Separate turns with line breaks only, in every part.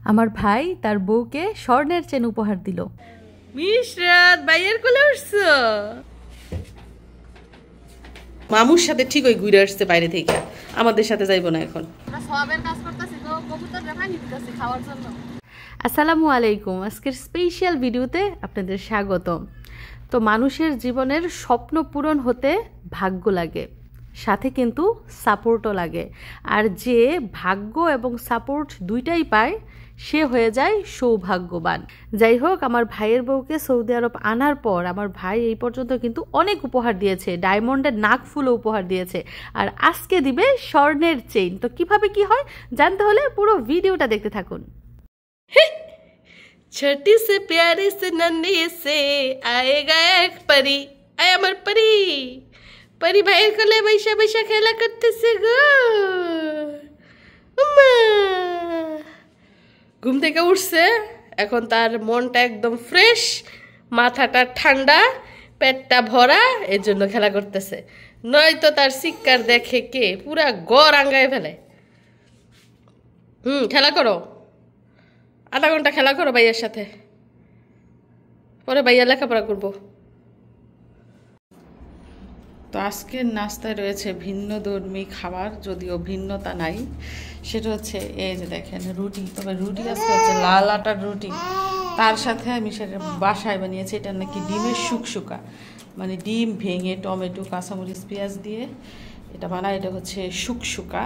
আমার ভাই তার বউকে স্বর্ণের চেন উপহার দিল।
মিশরাত ভাইয়ের কোলে উঠছো? মামুর সাথে ঠিক ওই ঘুরে আসছে বাইরে থেকে, আমাদের সাথে যাইবো না এখন।
আসসালামু আলাইকুম, আজকের স্পেশাল ভিডিওতে আপনাদের স্বাগতম। তো মানুষের জীবনের স্বপ্ন পূরণ হতে ভাগ্য লাগে, সাথে কিন্তু সাপোর্টও লাগে। আর যে ভাগ্য এবং সাপোর্ট দুইটাই পায় সে হয়ে যায় সৌভাগ্যবান। যাই হোক, আমার ভাইয়ের বউকে সৌদি আরব আনার পর আমার ভাই এই পর্যন্ত কিন্তু অনেক উপহার দিয়েছে, ডায়মন্ডের নাকফুলও উপহার দিয়েছে, আর আজকে দিবে স্বর্ণের চেইন। তো কিভাবে কি হয় জানতে হলে পুরো ভিডিওটা দেখতে থাকুন।
छोटी से प्यारे से नन्हे से आएगा एक परी, आय আমার परी परी ভাইয়ের কোলে বৈশা বৈশা খেলা করতেছে গো। ঘুম থেকে উঠছে, এখন তার মনটা একদম ফ্রেশ, মাথাটা ঠান্ডা, পেটটা ভরা, এর জন্য খেলা করতেছে। নয়তো তার চিৎকার দেখে কে পুরা গড় আঙ্গায় ফেলে। খেলা করো, আধা ঘন্টা খেলা করো ভাইয়ার সাথে, পরে ভাইয়া লেখাপড়া করবো। তো আজকের নাস্তায় রয়েছে ভিন্ন ধর্মী খাবার, যদিও ভিন্নতা নাই। সেটা হচ্ছে এই যে দেখেন রুটি, তবে রুটি আজকে হচ্ছে লাল আটার রুটি, তার সাথে আমি সেটা বাসায় বানিয়েছি। এটা নাকি ডিমের শুকশুকা, মানে ডিম ভেঙে টমেটো কাঁচামরিচ পেঁয়াজ দিয়ে এটা বানায়, এটা হচ্ছে শুকশুকা।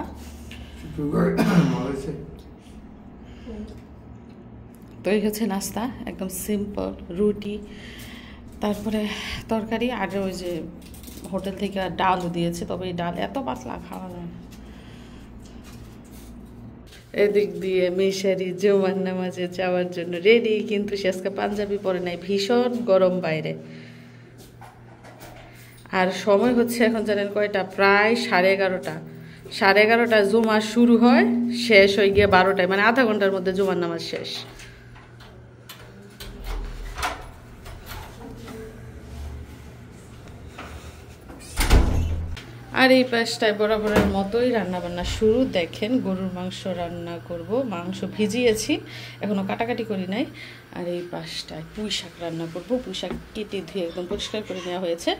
তো এই হচ্ছে নাস্তা, একদম সিম্পল রুটি, তারপরে তরকারি, আর ওই যে হোটেল থেকে ডালও দিয়েছে, তবে এই ডাল এত পাতলা খাওয়া যায় না। এদিক দিয়ে মিশারি জুমার নামাজে যাওয়ার জন্য রেডি, কিন্তু সে আজকে পাঞ্জাবি পরে নাই, ভীষণ গরম বাইরে। আর সময় হচ্ছে এখন জানেন কয়টা, প্রায় 11:30। 11:30 জুমা শুরু হয়, শেষ হয়ে গিয়ে 12টায়, মানে আধা ঘন্টার মধ্যে জুমার নামাজ শেষ। আর এই পাশটায় বরাবরের মতোই রান্নাবান্না শুরু। দেখেন গরুর মাংস রান্না করব, মাংস ভিজিয়েছি, এখনও কাটাকাটি করি নাই। আর এই পাশটায় পুঁই শাক রান্না করব, পুঁই শাক কেটে ধুয়ে একদম পরিষ্কার করে নেওয়া হয়েছে।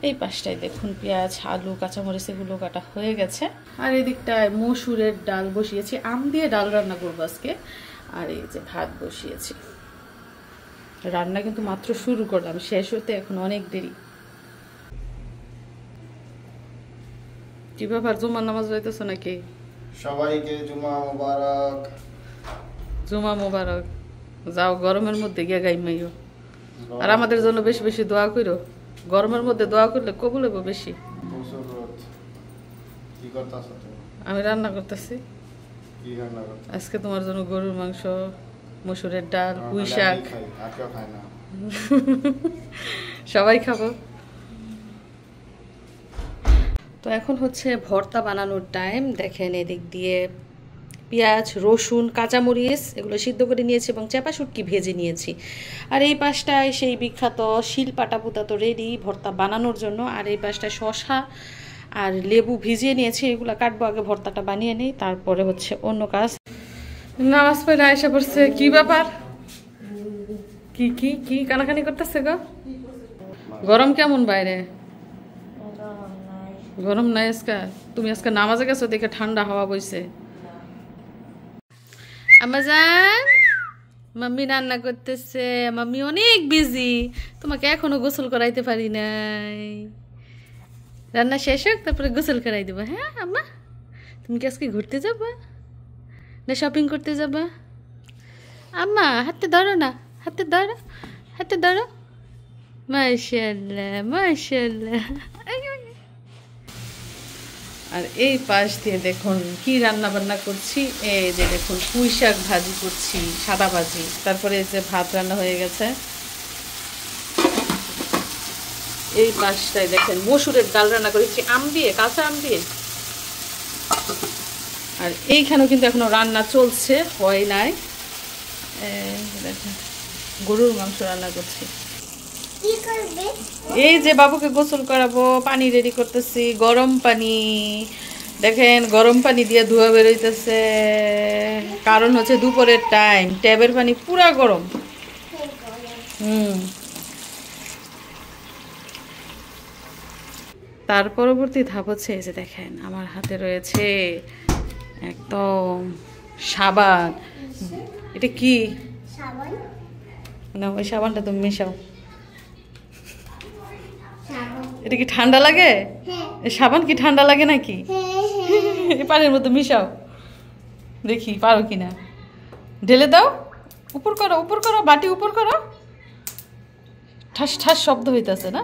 এই পাশটায় দেখুন পেঁয়াজ আলু কাঁচামরিচ এগুলো কাটা হয়ে গেছে। আর এই দিকটায় মসুরের ডাল বসিয়েছি, আম দিয়ে ডাল রান্না করবো আজকে। আর এই যে ভাত বসিয়েছি, রান্না কিন্তু মাত্র শুরু করলাম, শেষ হতে এখন অনেক দেরি। কি ব্যাপার, জুমার নামাজ যাইতেছো নাকি?
সবাইকে জুমা মোবারক।
জুমা মোবারক। যাও, গরমের মধ্যে গিয়ে গাইমাইও, আর আমাদের জন্য বেশি বেশি দোয়া করো। গরমের মধ্যে দোয়া করলে কবুল হবে বেশি। আমি রান্না করতেছি আজকে তোমার জন্য গরুর মাংস, মসুরের ডাল, পুঁই শাক, সবাই খাবো। তো এখন হচ্ছে ভর্তা বানানোর টাইম। দেখেন এদিক দিয়ে পেঁয়াজ রসুন কাঁচামরিচ এগুলো সিদ্ধ করে নিয়েছি এবং চাপা শুটকি ভেজে নিয়েছি। আর এই পাশটায় সেই বিখ্যাত শিলপাটা পুতা তো রেডি ভর্তা বানানোর জন্য। আর এই পাশটায় শসা আর লেবু ভিজিয়ে নিয়েছি, এগুলো কাটবো, আগে ভর্তাটা বানিয়ে নিই, তারপরে হচ্ছে অন্য কাজ। নামাজ পড়ে আয়সা পড়ছে, কি ব্যাপার, কি কি কি কানাকানি করতেছে গো? গরম কেমন বাইরে? গরম নাই আজকে? তুমি আজকে নামাজে গেছো দেখে ঠান্ডা হাওয়া বইছে। আমাজান মাম্মি রান্না করতেছে, মাম্মি অনেক বিজি, তোমাকে এখনো গোসল করাইতে পারি নাই। রান্না শেষ হোক তারপরে গোসল করাই দেবো। হ্যাঁ আম্মা, তুমি কি আজকে ঘুরতে যাবা না শপিং করতে যাবা? আম্মা হাতে ধরো না, হাতে ধরো, হাতে ধরো। মাশাআল্লাহ মাশাআল্লাহ। আর এই পাশ দিয়ে দেখুন কি রান্না বান্না করছি, এই যে দেখুন পুঁই শাক ভাজি করছি, সাদা ভাজি, তারপরে এই যে ভাত রান্না হয়ে গেছে। এই পাশটায় দেখেন মসুরের ডাল রান্না করেছি আম দিয়ে, কাঁচা আম দিয়ে। আর এইখানেও কিন্তু এখনো রান্না চলছে, হয় নাই। দেখেন গরুর মাংস রান্না করছি। এই যে বাবুকে গোসল করাবো, পানি রেডি করতেছি, গরম পানি। দেখেন গরম পানি দিয়ে ধোয়া বেরোইতেছে, কারণ হচ্ছে দুপুরের টাইম, ট্যাবের পানি পুরা গরম। তার পরবর্তী ধাপ হচ্ছে এই যে দেখেন আমার হাতে রয়েছে একদম সাবান। এটা কি না, ওই সাবানটা তুমি মেশাও। এটা কি ঠান্ডা লাগে? সাবান কি ঠান্ডা লাগে নাকি? পানির মধ্যে মিশাও, দেখি পারো কিনা। ঢেলে দাও, উপর করো, উপর করো, বাটি উপর করো। ঠাস ঠাস শব্দ হইতেছে না?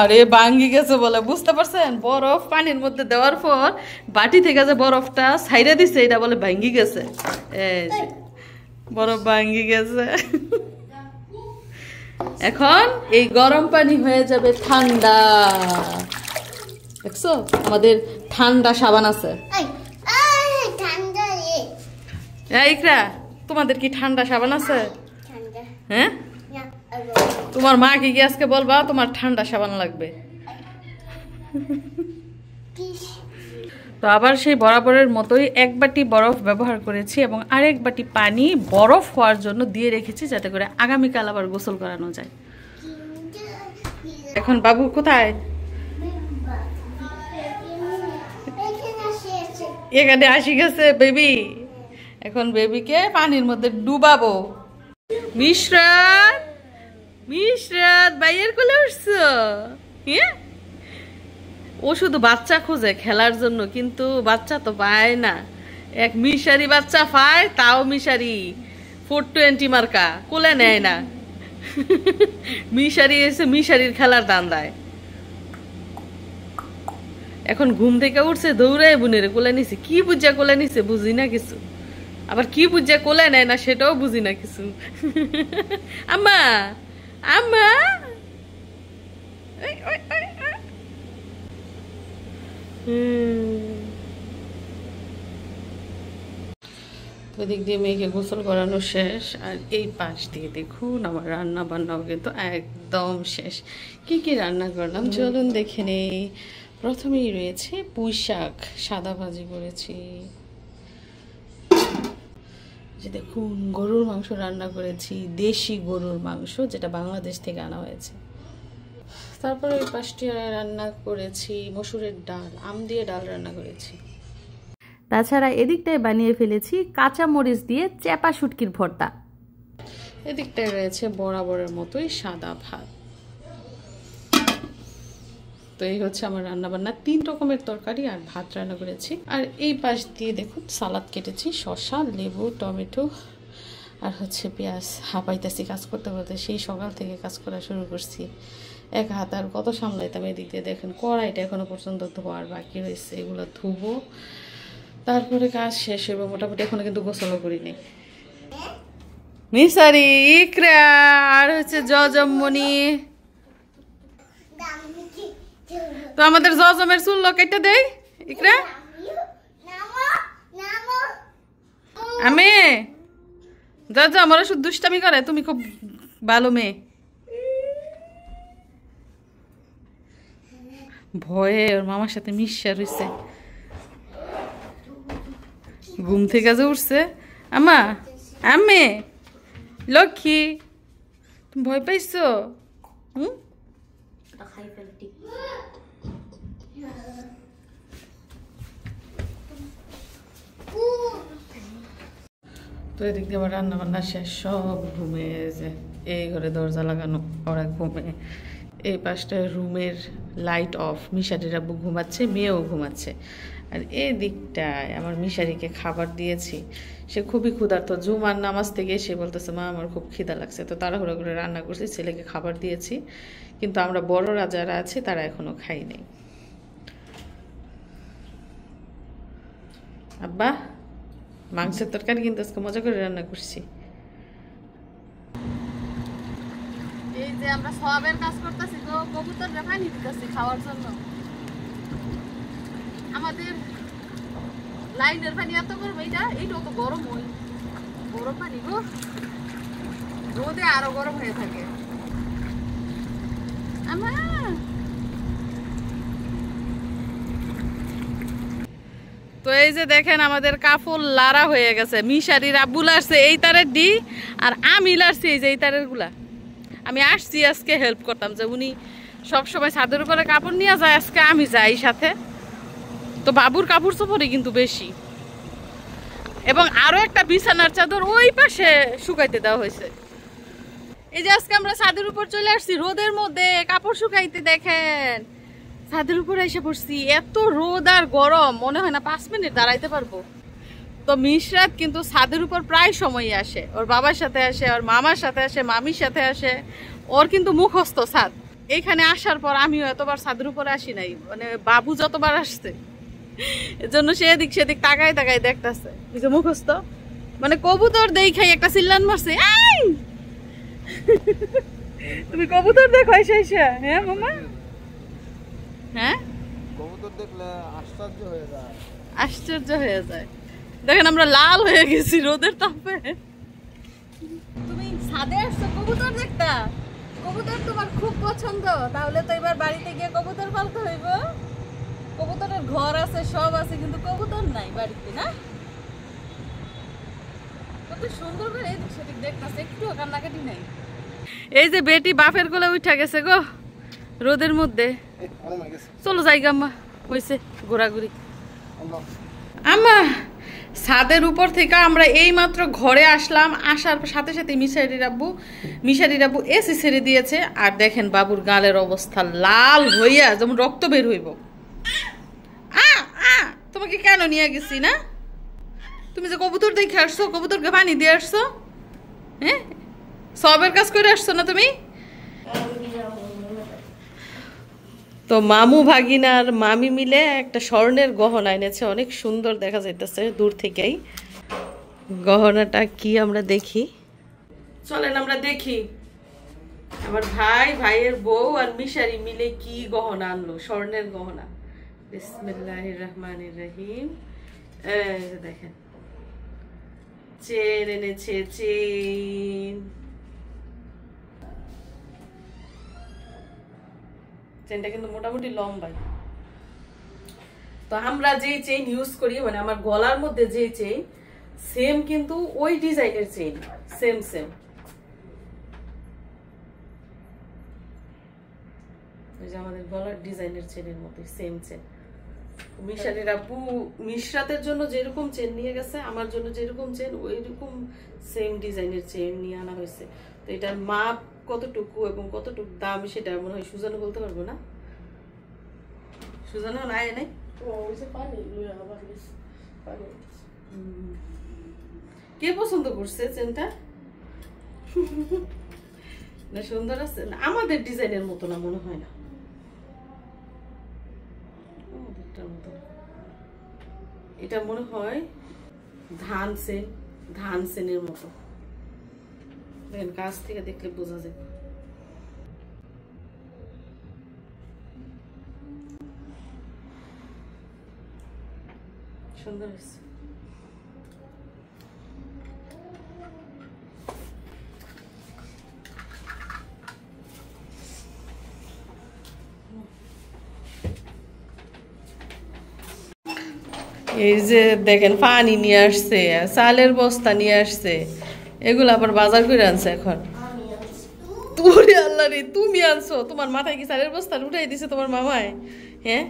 আরে ভাঙ্গি গেছে বলে, বুঝতে পারছেন? বরফ পানির মধ্যে দেওয়ার পর বাটি থেকে যে বরফটা ছাইড়া দিছে এটা বলে ভাঙ্গি গেছে। এই যে বরফ ভাঙ্গি গেছে। এখন এই গরম পানি হয়ে যাবে ঠান্ডা। দেখছো আমাদের ঠান্ডা সাবান আছে। ইকরা, তোমাদের কি ঠান্ডা সাবান আছে? হ্যাঁ, তোমার মা কি আজকে বলবা তোমার ঠান্ডা সাবান লাগবে। তো আবার সেই বরাবরের মতোই এক বাটি বরফ ব্যবহার করেছি এবং আরেক বাটি পানি বরফ হওয়ার জন্য দিয়ে রেখেছি, যাতে করে আগামীকাল আবার গোসল করানো যায়। এখন বাবু কোথায়? এখানে আসি গেছে বেবি। এখন বেবিকে পানির মধ্যে ডুবাবো। মিশরাত, মিশরাত বাইয়ের কোলে উঠছো? হ্যাঁ, ও শুধু বাচ্চা খোঁজে খেলার জন্য, কিন্তু বাচ্চা তো পায় না। এক মিশারি বাচ্চা পায়, তাও মিশারি 420 মার্কা, কোলে নেয় না। মিশারি এসে মিশারির খেলার দান্দায়। এখন ঘুম থেকে উঠছে, দৌড়ায় বোনের কোলে নিছে। কি বুঝা কোলে নিছে বুঝি না কিছু, আবার কি বুঝা কোলে নেয় না সেটাও বুঝি না কিছু। আম্মা, আম্মা, ওদিক দিয়ে মেয়েকে গোসল করানো শেষ, আর এই পাশ দিয়ে দেখুন আমার রান্না বান্নাও কিন্তু একদম শেষ। কি কি রান্না করলাম চলুন দেখে নেই। প্রথমেই রয়েছে পুঁই শাক, সাদা ভাজি করেছি। যে দেখুন গরুর মাংস রান্না করেছি, দেশি গরুর মাংস, যেটা বাংলাদেশ থেকে আনা হয়েছে। তারপরে ওই পাশটি রান্না করেছি মসুরের ডাল, আম দিয়ে ডাল রান্না করেছি।
তাছাড়া এদিকটায় বানিয়ে ফেলেছি কাঁচা মরিচ দিয়ে চ্যাপা শুটকির ভর্তা।
এদিকটায় রয়েছে বরাবরের মতোই সাদা ভাত। তো এই হচ্ছে আমার রান্না বান্না, 3 রকমের তরকারি আর ভাত রান্না করেছি। আর এই পাশ দিয়ে দেখুন সালাদ কেটেছি, শসা, লেবু, টমেটো আর হচ্ছে পেঁয়াজ। হাঁপাইতেছি কাজ করতে করতে, সেই সকাল থেকে কাজ করা শুরু করছি। এক হাত আর কত সামলাইতাম। এদিক দিয়ে দেখেন কড়াইটা এখনো পর্যন্ত ধোয়ার বাকি রয়েছে, এগুলো ধুবো, তারপরে কাজ শেষ হইব মোটামুটি। এখনো কিন্তু গোসলও করিনি। মিসারি, ইকরা আর হচ্ছে জজম্মনি। তো আমাদের জজমের চুল কেটে দেই ইকরা। আমি জজম আমার শুধু দুষ্টামি করে, তুমি খুব ভালো মেয়ে। ভয়ে ওর মামার সাথে মিশা রয়েছে, ঘুম থেকে যে উঠছে। আমা, আমি লক্ষ্মী, তুমি ভয় পাইছো? তো এদিক দিয়ে আবার রান্না বান্না শেষ, সব ঘুমে। যে এই ঘরে দরজা লাগানো, ওরা ঘুমে। এই পাশটায় রুমের লাইট অফ, মিশারির আব্বু ঘুমাচ্ছে, মেয়েও ঘুমাচ্ছে। আর এই দিকটায় আমার মিশারিকে খাবার দিয়েছি, সে খুবই ক্ষুধার্ত। জুমার নামাজ থেকে এসে বলতেছে মা আমার খুব খিদা লাগছে। তো তাড়াহুড়ো করে রান্না করছি, ছেলেকে খাবার দিয়েছি, কিন্তু আমরা বড়রা যারা আছে তারা এখনো খাই নাই। আব্বা মাংসের তরকারি কিন্তু আজকে মজা করে রান্না করছি। এই যে আমরা সবের কাজ করতেছি, তো কবুতর পানি দিতেছি খাওয়ার জন্য। আমাদের লাইনের পানি এত গরম, এইটাও তো গরম হয়, গরম পানি গো, রোদে আরো গরম হয়ে থাকে। আমার
তো এই যে দেখেন আমাদের কাপড় লারা হয়ে গেছে। মিশারির আব্বু লারছে এই তারের ডি, আর আমি লারছি এই যে এই তারের গুলা। আমি আসছি আজকে হেল্প করতাম, যে উনি সবসময় ছাদের উপরে কাপড় নিয়ে যায়, আজকে আমি যাই সাথে। তো বাবুর কাপড় চোপড়ই কিন্তু বেশি, এবং আরো একটা বিছানার চাদর ওই পাশে শুকাইতে দেওয়া হয়েছে। এই যে আজকে আমরা ছাদের উপর চলে আসছি রোদের মধ্যে কাপড় শুকাইতে। দেখেন ছাদের উপর এসে পড়ছি, এত রোদ আর গরম, মনে হয় না 5 মিনিট দাঁড়াইতে পারবো। তো মিশরাত কিন্তু ছাদের উপর প্রায় সময়ই আসে, ওর বাবার সাথে আসে, ওর মামার সাথে আসে, মামির সাথে আসে। ওর কিন্তু মুখস্থ ছাদ। এইখানে আসার পর আমিও এতবার ছাদের উপরে আসি নাই, মানে বাবু যতবার আসছে, এর জন্য সে এদিক সেদিক তাকায় তাকায় দেখতেছে। বুঝছো মুখস্থ, মানে কবুতর দেখাই একটা চিল্লান মারছে, তুমি কবুতর দেখো এসে এসে। হ্যাঁ মামা, হ্যাঁ
কবুতর দেখলে আশ্চর্য হয়ে যায়।
আশ্চর্য হয়ে যায়। দেখেন আমরা লাল হয়ে গেছি রোদের তাপে। তুমি ছাদে আসছো কবুতর দেখতা? কবুতর তোমার খুব পছন্দ, তাহলে তো এবার বাড়িতে গিয়ে কবুতর পালতে হইব। কবুতরের ঘর আছে, সব আছে, কিন্তু কবুতর নাই বাড়িতে, না? কত সুন্দর করে এদিক সেদিক দেখতেছে, একটু কান্নাকাটি নাই। এই যে বেটি বাপের কোলে উঠা গেছে গো রোদের মধ্যে। চলো যাই গাম্মা, হয়েছে ঘোরাঘুরি। আম্মা ছাদের উপর থেকে আমরা এই মাত্র ঘরে আসলাম, আসার সাথে সাথে মিশারির আব্বু এসি ছেড়ে দিয়েছে। আর দেখেন বাবুর গালের অবস্থা লাল হইয়া যেমন রক্ত বের হইব। তোমাকে কেন নিয়ে গেছি না? তুমি যে কবুতর দেখে আসছো, কবুতরকে পানি দিয়ে আসছো, হ্যাঁ সবের কাজ করে আসছো না তুমি? তো মামু ভাগিনার মামি মিলে একটা স্বর্ণের গহনা এনেছে, অনেক সুন্দর দেখা যাইতেছে দূর থেকেই। গহনাটা কি আমরা দেখি, চলেন আমরা দেখি। আমার ভাইয়ের বউ আর মিশারি মিলে কি গহনা আনলো, স্বর্ণের গহনা। বিসমিল্লাহির রহমানির রহিম। এই যে দেখেন চেন এনেছে, চেনটা কিন্তু মোটামুটি লম্বাই। তো আমরা যে চেইন ইউজ করি, মানে আমার গলার মধ্যে যে চেইন সেম, কিন্তু ওই ডিজাইনের চেইন সেম। ওই যে আমাদের গলার ডিজাইনের চেনের মতো সেম চেন। মিশারির আপু মিশরাতের জন্য যেরকম চেন নিয়ে গেছে, আমার জন্য যেরকম চেন ওই রকম সেম ডিজাইনের চেন নিয়ে আনা হয়েছে। তো এটার মাপ কতটুকু এবং কতটুকু দাম সেটা মনে হয় সুজানো বলতে পারবো না। সুজানো নাই নাই কে পছন্দ করছে চেনটা? না সুন্দর আছে, আমাদের ডিজাইনের মতো না মনে হয় না, এটা মনে হয় ধান সেনের মতো। দেখেন কাছ থেকে দেখলে বোঝা যায়। সুন্দর হয়েছে। এই যে দেখেন পানি নিয়ে আসছে, চালের বস্তা নিয়ে আসছে, এগুলো আবার বাজার করে আনছে এখন। তোরে আল্লাহ রে, তুমি আনছো? তোমার মাথায় কি চালের বস্তা উঠাই দিছে তোমার মামায়? হ্যাঁ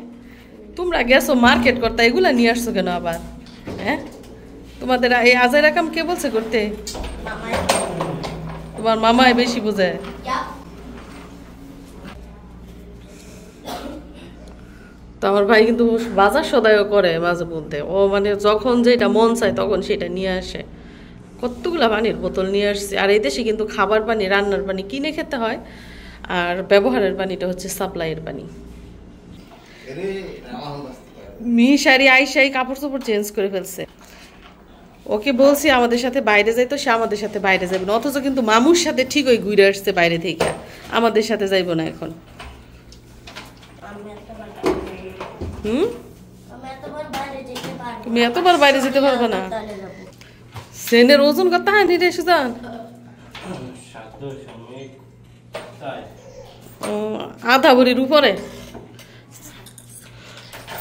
তোমরা গেছো মার্কেট করতে, এগুলা নিয়ে আসছো কেন আবার? হ্যাঁ তোমাদের এই আজাইরা কাম কে বলছে করতে? তোমার মামায় বেশি বুঝে। তো আমার ভাই কিন্তু বাজার সদাইও করে মাঝে মধ্যে, ও মানে যখন যেটা মন চায় তখন সেটা নিয়ে আসে। কতগুলা পানির বোতল নিয়ে আসছে। আর এই দেশে কিন্তু খাবার পানি, রান্নার পানি কিনে খেতে হয়, আর ব্যবহারের পানিটা হচ্ছে সাপ্লাইয়ের পানি। মিশারি আইসাই কাপড় চোপড় চেঞ্জ করে ফেলছে। ওকে বলছি আমাদের সাথে বাইরে যাইতো, সে আমাদের সাথে বাইরে যাবে না, অথচ কিন্তু মামুর সাথে ঠিক ওই ঘুরে আসছে বাইরে থেকে, আমাদের সাথে যাইবো না এখন। তুমি এতবার বাইরে যেতে পারবে না। সেনের ওজন কত হানি রে সুজান? আধা ভরির উপরে।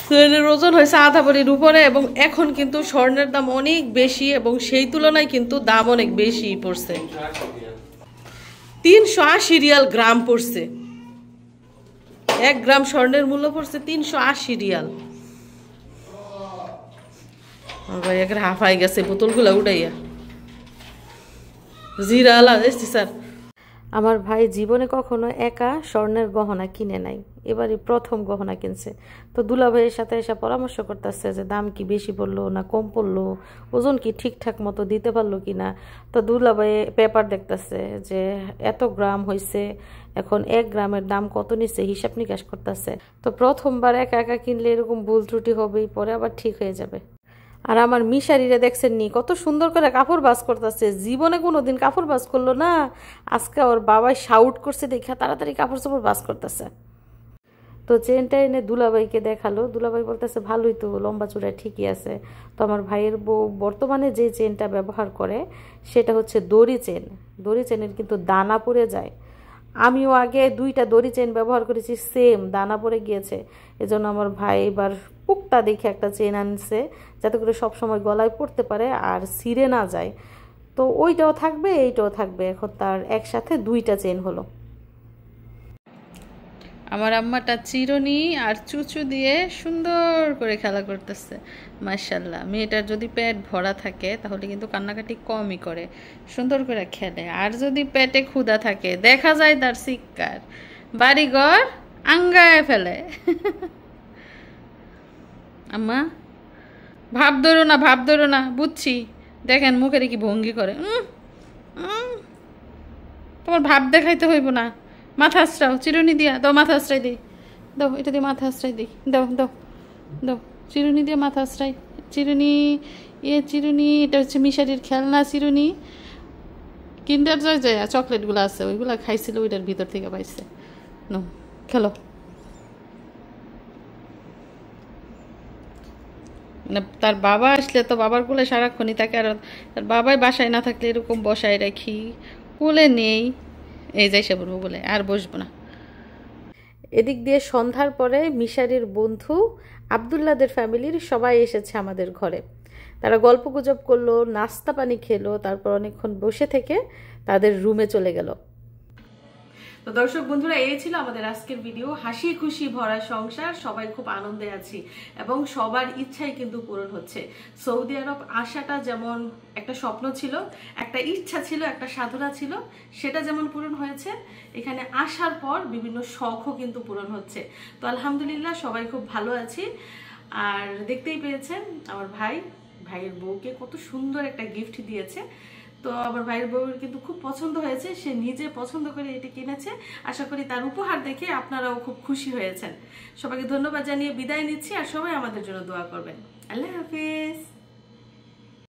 তো এর ওজন হয়েছে আধা ভরির উপরে, এবং এখন কিন্তু স্বর্ণের দাম অনেক বেশি, এবং সেই তুলনায় কিন্তু দাম অনেক বেশি পড়ছে। 380 রিয়াল গ্রাম পড়ছে। 1 গ্রাম স্বর্ণের মূল্য পড়ছে 380 রিয়াল। ভাই একটা হাফাই গেছে বোতলগুলো উঠাইয়া। জিরা আলা এসছি স্যার।
আমার ভাই জীবনে কখনো একা স্বর্ণের গহনা কিনে নাই, এবারই প্রথম গহনা কিনছে। তো দুলাভাইয়ের সাথে এসে পরামর্শ করতেছে যে দাম কি বেশি পড়লো না কম পড়লো, ওজন কি ঠিকঠাক মতো দিতে পারলো কিনা। তো দুলাভাই পেপার দেখতেছে যে এত গ্রাম হয়েছে, এখন 1 গ্রামের দাম কত নিচ্ছে হিসাব নিকাশ করতেছে। তো প্রথমবার একা একা কিনলে এরকম ভুল ত্রুটি হবেই, পরে আবার ঠিক হয়ে যাবে। আর আমার মিশারিরা দেখছেন নি কত সুন্দর করে কাপড় বাস করতেছে, জীবনে কোনোদিন কাপড় বাস করলো না, আজকে ওর বাবাই শাউট করছে দেখা তাড়াতাড়ি কাপড় চোপড় বাস করতেছে। তো চেনটা এনে দুলাভাইকে দেখালো, দুলাভাই বলতেছে ভালোই তো, লম্বা চূড়ায় ঠিকই আছে। তো আমার ভাইয়ের বউ বর্তমানে যে চেনটা ব্যবহার করে সেটা হচ্ছে দড়ি চেন। দড়ি চেনের কিন্তু দানা পড়ে যায়। আমিও আগে 2টা দড়ি চেন ব্যবহার করেছি, সেম দানা পড়ে গিয়েছে। এজন্য আমার ভাই এবার পুক্তা দেখে একটা চেন আনছে, যাতে করে সবসময় গলায় পড়তে পারে আর ছিঁড়ে না যায়। তো ওইটাও থাকবে এইটাও থাকবে, এখন তার একসাথে 2টা চেন হলো।
আমার আম্মাটা চিরুনি আর চুচু দিয়ে সুন্দর করে খেলা করতেছে। মাশাআল্লাহ, মেয়েটার যদি পেট ভরা থাকে তাহলে কিন্তু কান্নাকাটি কমই করে, সুন্দর করে খেলে। আর যদি পেটে ক্ষুধা থাকে দেখা যায় তার চিৎকার, বাড়িঘর আঙ্গায় ফেলে। আম্মা ভাব ধরো না, ভাব ধরো না, বুঝছি। দেখেন মুখের কি ভঙ্গি করে। তোমার ভাব দেখাইতে হইব না, মাথা আশ্রাও, চিরুনি দিয়া দাও, মাথা আশ্রাই দিই, দাও এটা দিয়ে মাথা আশ্রাই দিই, দাও দাও দাও, চিরুনি দিয়ে মাথা আশ্রাই। চিরুনি, চিরুনি, এটা হচ্ছে মিশারির খেলনা চিরুনি। কিন্ডার জয় জয়া চকলেটগুলো আছে ওইগুলো খাইছিল, ওইটার ভিতর থেকে পাইছে। নো খেলো। মানে তার বাবা আসলে তো বাবার কোলে সারাক্ষণই থাকে, আর তার বাবাই বাসায় না থাকলে এরকম বসায় রাখি, কোলে নেই, এই যাই সে বলবো বলে আর বসবো না।
এদিক দিয়ে সন্ধ্যার পরে মিশারির বন্ধু আবদুল্লাদের ফ্যামিলির সবাই এসেছে আমাদের ঘরে। তারা গল্প গুজব করলো, নাস্তা পানি খেলো, তারপর অনেকক্ষণ বসে থেকে তাদের রুমে চলে গেল।
তো দর্শক বন্ধুরা, এই ছিল আমাদের আজকের ভিডিও। হাসি খুশি ভরা সংসার, সবাই খুব আনন্দে আছি এবং সবার ইচ্ছাই কিন্তু পূরণ হচ্ছে। সৌদি আরব আসাটা যেমন একটা স্বপ্ন ছিল, একটা ইচ্ছা ছিল, একটা সাধনা ছিল, সেটা যেমন পূরণ হয়েছে, এখানে আসার পর বিভিন্ন শখও কিন্তু পূরণ হচ্ছে। তো আলহামদুলিল্লাহ সবাই খুব ভালো আছি। আর দেখতেই পেয়েছেন আমার ভাইয়ের বউকে কত সুন্দর একটা গিফট দিয়েছে। তো আমার ভাইয়ের বউয়ের কিন্তু খুব পছন্দ হয়েছে, সে নিজে পছন্দ করে এটি কিনেছে। আশা করি তার উপহার দেখে আপনারাও খুব খুশি হয়েছেন। সবাইকে ধন্যবাদ জানিয়ে বিদায় নিচ্ছি, আর সবাই আমাদের জন্য দোয়া করবেন। আল্লাহ হাফেজ।